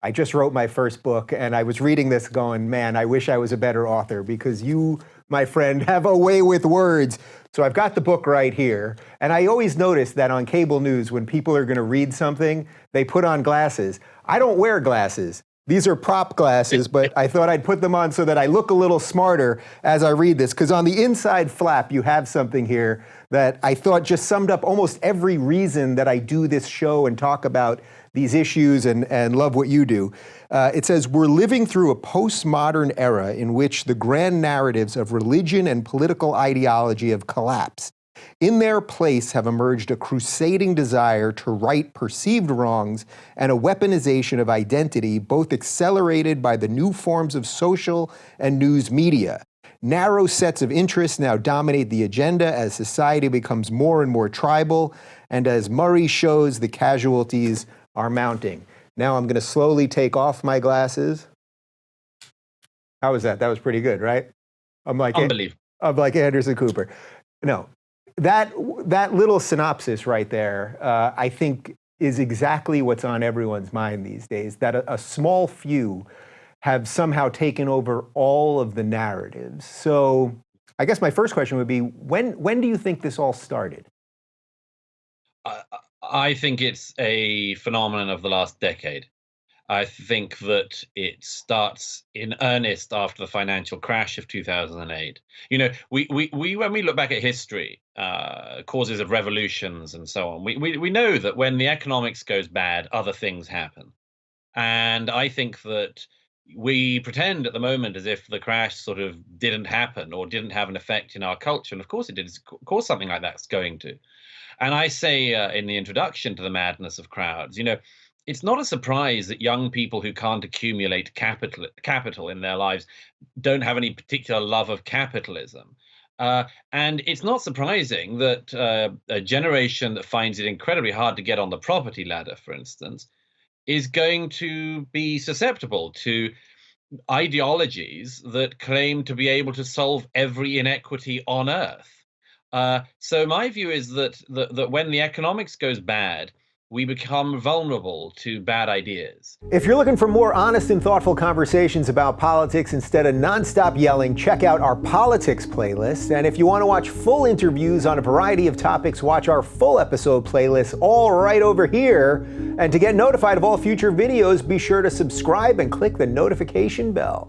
I just wrote my first book, and I was reading this going, man, I wish I was a better author, because you, my friend, have a way with words. So I've got the book right here. And I always notice that on cable news, when people are going to read something, they put on glasses. I don't wear glasses. These are prop glasses, but I thought I'd put them on so that I look a little smarter as I read this. Because on the inside flap, you have something here that I thought just summed up almost every reason that I do this show and talk about these issues and love what you do. It says, we're living through a postmodern era in which the grand narratives of religion and political ideology have collapsed. In their place have emerged a crusading desire to right perceived wrongs and a weaponization of identity, both accelerated by the new forms of social and news media. Narrow sets of interests now dominate the agenda as society becomes more and more tribal, and as Murray shows, the casualties are mounting. Now I'm going to slowly take off my glasses. How was that? That was pretty good, right? Unbelievable. I'm like Anderson Cooper. No, that little synopsis right there, I think, is exactly what's on everyone's mind these days, that a small few have somehow taken over all of the narratives. So I guess my first question would be, when do you think this all started? I think it's a phenomenon of the last decade. I think that it starts in earnest after the financial crash of 2008. You know, we when we look back at history, causes of revolutions and so on, we know that when the economics goes bad, other things happen. And I think that we pretend at the moment as if the crash sort of didn't happen or didn't have an effect in our culture. And of course it did. Of course something like that's going to. And I say in the introduction to The Madness of Crowds, you know, it's not a surprise that young people who can't accumulate capital in their lives don't have any particular love of capitalism. And it's not surprising that a generation that finds it incredibly hard to get on the property ladder, for instance, is going to be susceptible to ideologies that claim to be able to solve every inequity on earth. So my view is that when the economics goes bad, we become vulnerable to bad ideas. If you're looking for more honest and thoughtful conversations about politics instead of nonstop yelling, check out our politics playlist. And if you want to watch full interviews on a variety of topics, watch our full episode playlist all right over here. And to get notified of all future videos, be sure to subscribe and click the notification bell.